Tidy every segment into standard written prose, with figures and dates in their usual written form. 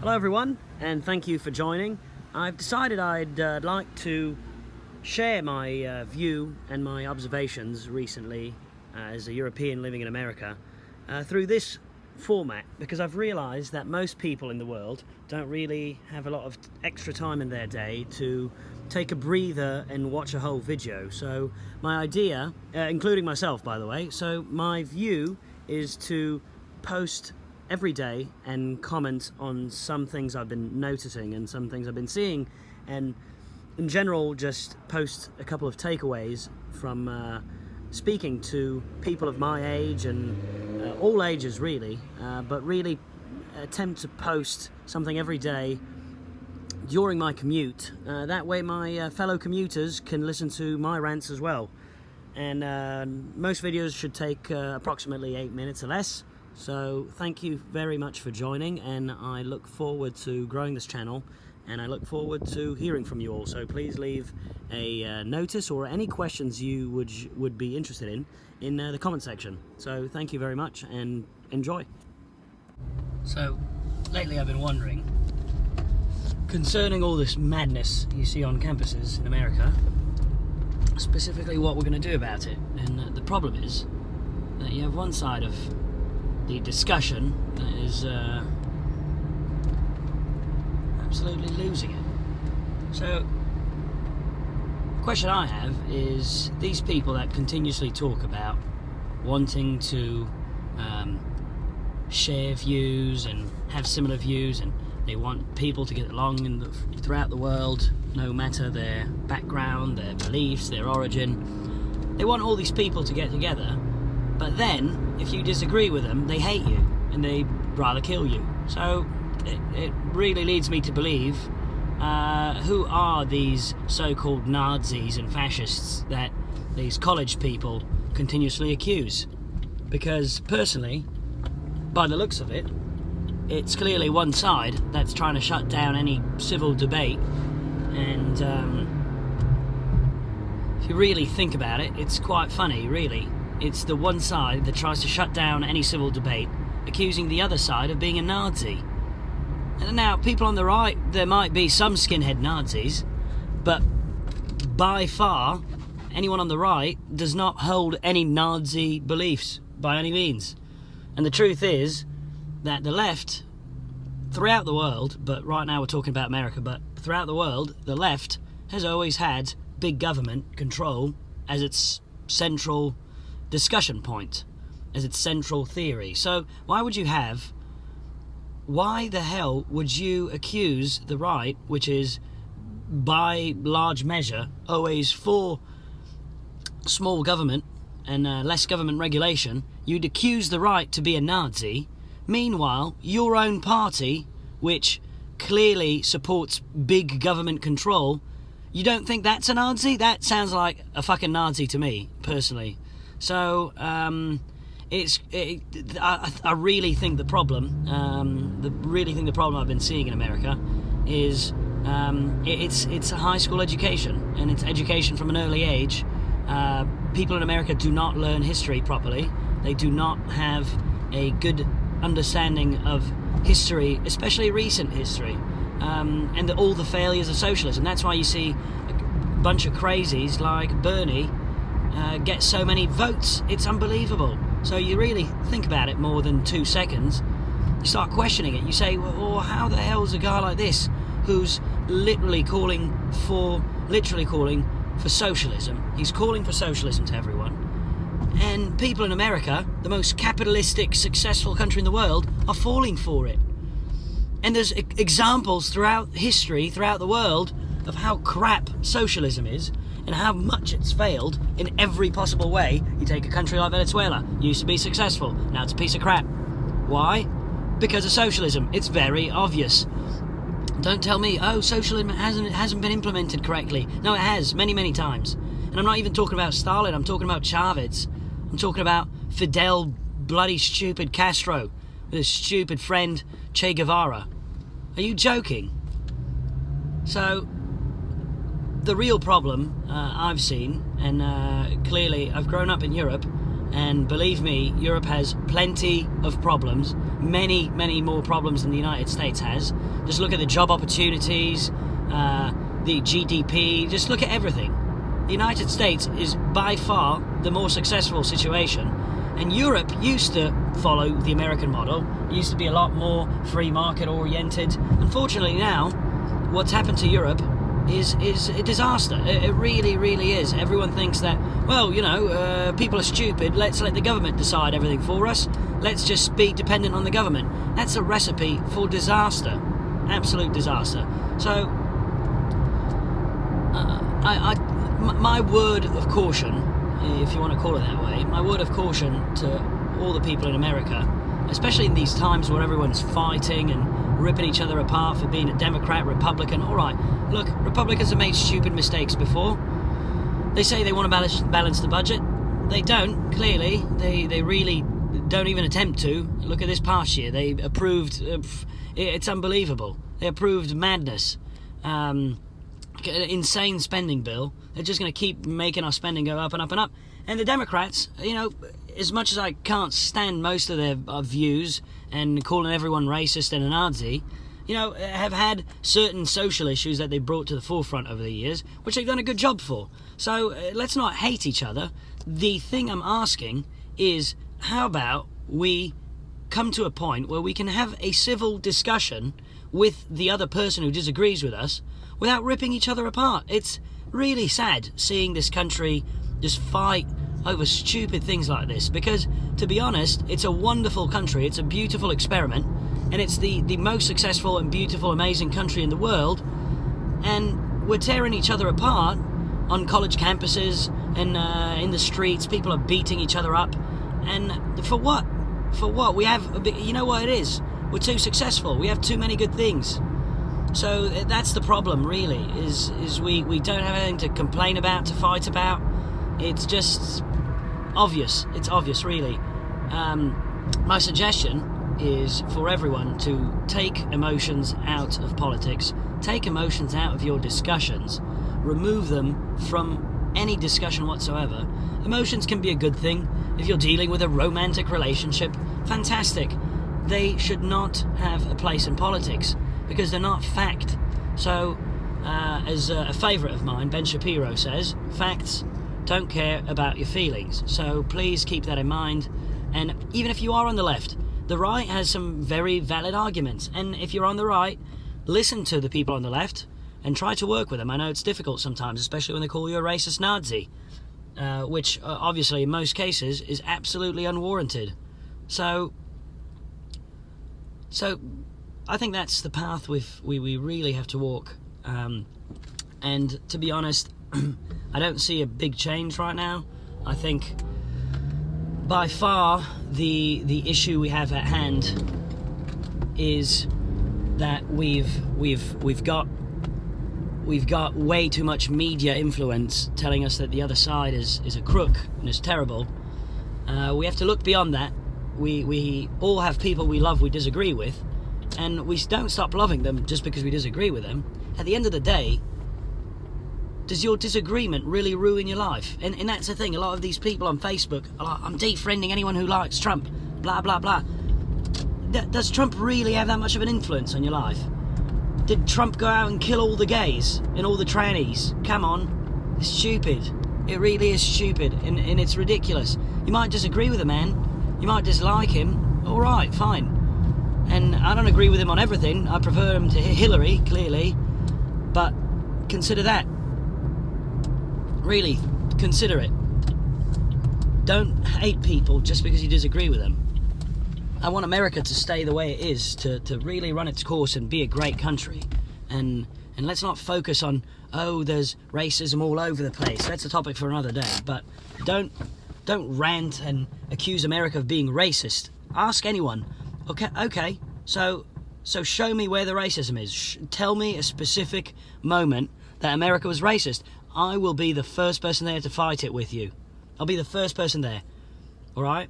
Hello everyone, and thank you for joining. I've decided I'd like to share my view and my observations recently as a European living in America through this format, because I've realised that most people in the world don't really have a lot of extra time in their day to take a breather and watch a whole video. So my idea, including myself by the way, so my view is to post every day and comment on some things I've been noticing and some things I've been seeing, and in general just post a couple of takeaways from speaking to people of my age and all ages really, but really attempt to post something every day during my commute. That way my fellow commuters can listen to my rants as well. And most videos should take approximately 8 minutes or less. So thank you very much for joining, and I look forward to growing this channel, and I look forward to hearing from you all. So please leave a notice or any questions you would be interested in the comment section. So thank you very much and enjoy. So lately I've been wondering, concerning all this madness you see on campuses in America, specifically what we're going to do about it. And the problem is that you have one side of the discussion that is absolutely losing it. So the question I have is, these people that continuously talk about wanting to share views and have similar views, and they want people to get along throughout the world, no matter their background, their beliefs, their origin. They want all these people to get together, but then if you disagree with them, they hate you and they rather kill you. So it really leads me to believe, who are these so-called Nazis and fascists that these college people continuously accuse? Because personally, by the looks of it, it's clearly one side that's trying to shut down any civil debate. And if you really think about it, it's quite funny, really. It's the one side that tries to shut down any civil debate, accusing the other side of being a Nazi. And now, people on the right, there might be some skinhead Nazis, but by far, anyone on the right does not hold any Nazi beliefs by any means. And the truth is that the left, throughout the world, but right now we're talking about America, but throughout the world, the left has always had big government control as its central discussion point, as its central theory. So why the hell would you accuse the right, which is by large measure always for small government and less government regulation, you'd accuse the right to be a Nazi? Meanwhile, your own party, which clearly supports big government control, you don't think that's a Nazi? That sounds like a fucking Nazi to me, personally. So I really think the problem, I've been seeing in America is it's a high school education, and it's education from an early age. People in America do not learn history properly. They do not have a good understanding of history, especially recent history, and all the failures of socialism. That's why you see a bunch of crazies like Bernie get so many votes. It's unbelievable. So you really think about it more than 2 seconds, you start questioning it. You say, well, how the hell is a guy like this, who's literally calling for socialism, he's calling for socialism to everyone, and people in America, the most capitalistic, successful country in the world, are falling for it? And there's examples throughout history, throughout the world, of how crap socialism is and how much it's failed in every possible way. You take a country like Venezuela, used to be successful, now it's a piece of crap. Why? Because of socialism. It's very obvious. Don't tell me, oh, socialism hasn't been implemented correctly. No, it has, many, many times. And I'm not even talking about Stalin, I'm talking about Chavez. I'm talking about Fidel bloody stupid Castro with his stupid friend Che Guevara. Are you joking? So the real problem I've seen, and clearly I've grown up in Europe, and believe me, Europe has plenty of problems, many, many more problems than the United States has. Just look at the job opportunities, the GDP, just look at everything. The United States is by far the more successful situation, and Europe used to follow the American model. It used to be a lot more free market oriented. Unfortunately now, what's happened to Europe is a disaster. It really, really is. Everyone thinks that, well, people are stupid, let's let the government decide everything for us. Let's just be dependent on the government. That's a recipe for disaster. Absolute disaster. So, my word of caution, if you want to call it that way, my word of caution to all the people in America, especially in these times where everyone's fighting and ripping each other apart for being a Democrat, Republican. All right, look, Republicans have made stupid mistakes before. They say they want to balance the budget. They don't, clearly. They really don't even attempt to. Look at this past year. They approved, it's unbelievable. They approved madness. Insane spending bill. They're just going to keep making our spending go up and up and up. And the Democrats, as much as I can't stand most of their views and calling everyone racist and a Nazi, have had certain social issues that they brought to the forefront over the years, which they've done a good job for. So let's not hate each other. The thing I'm asking is, how about we come to a point where we can have a civil discussion with the other person who disagrees with us without ripping each other apart? It's really sad seeing this country just fight over stupid things like this, because, to be honest, it's a wonderful country, it's a beautiful experiment, and it's the most successful and beautiful, amazing country in the world, and we're tearing each other apart on college campuses and in the streets. People are beating each other up, and for what? For what? We have, you know what it is? We're too successful, we have too many good things. So that's the problem, really, is we don't have anything to complain about, to fight about. It's just obvious. It's obvious, really. My suggestion is for everyone to take emotions out of politics, take emotions out of your discussions, remove them from any discussion whatsoever. Emotions can be a good thing. If you're dealing with a romantic relationship, fantastic. They should not have a place in politics, because they're not fact. So, as a favourite of mine, Ben Shapiro, says, facts don't care about your feelings. So please keep that in mind. And even if you are on the left, the right has some very valid arguments. And if you're on the right, listen to the people on the left and try to work with them. I know it's difficult sometimes, especially when they call you a racist Nazi, which obviously in most cases is absolutely unwarranted. So I think that's the path we really have to walk. And to be honest, I don't see a big change right now. I think by far the issue we have at hand is that we've got way too much media influence telling us that the other side is a crook and is terrible. We have to look beyond that. We all have people we love we disagree with, and we don't stop loving them just because we disagree with them. At the end of the day, does your disagreement really ruin your life? And that's the thing. A lot of these people on Facebook are like, I'm defriending anyone who likes Trump, blah, blah, blah. Does Trump really have that much of an influence on your life? Did Trump go out and kill all the gays and all the trannies? Come on. It's stupid. It really is stupid, and it's ridiculous. You might disagree with a man. You might dislike him. All right, fine. And I don't agree with him on everything. I prefer him to Hillary, clearly. But consider that. Really, consider it. Don't hate people just because you disagree with them. I want America to stay the way it is, to really run its course and be a great country. And let's not focus on, there's racism all over the place. That's a topic for another day. But don't rant and accuse America of being racist. Ask anyone. Okay. So show me where the racism is. Tell me a specific moment that America was racist. I will be the first person there to fight it with you. I'll be the first person there. All right?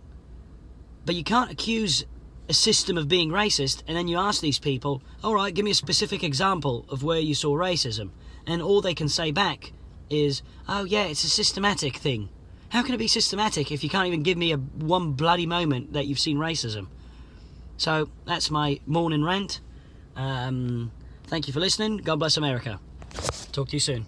But you can't accuse a system of being racist and then you ask these people, all right, give me a specific example of where you saw racism. And all they can say back is, oh yeah, it's a systematic thing. How can it be systematic if you can't even give me one bloody moment that you've seen racism? So that's my morning rant. Thank you for listening. God bless America. Talk to you soon.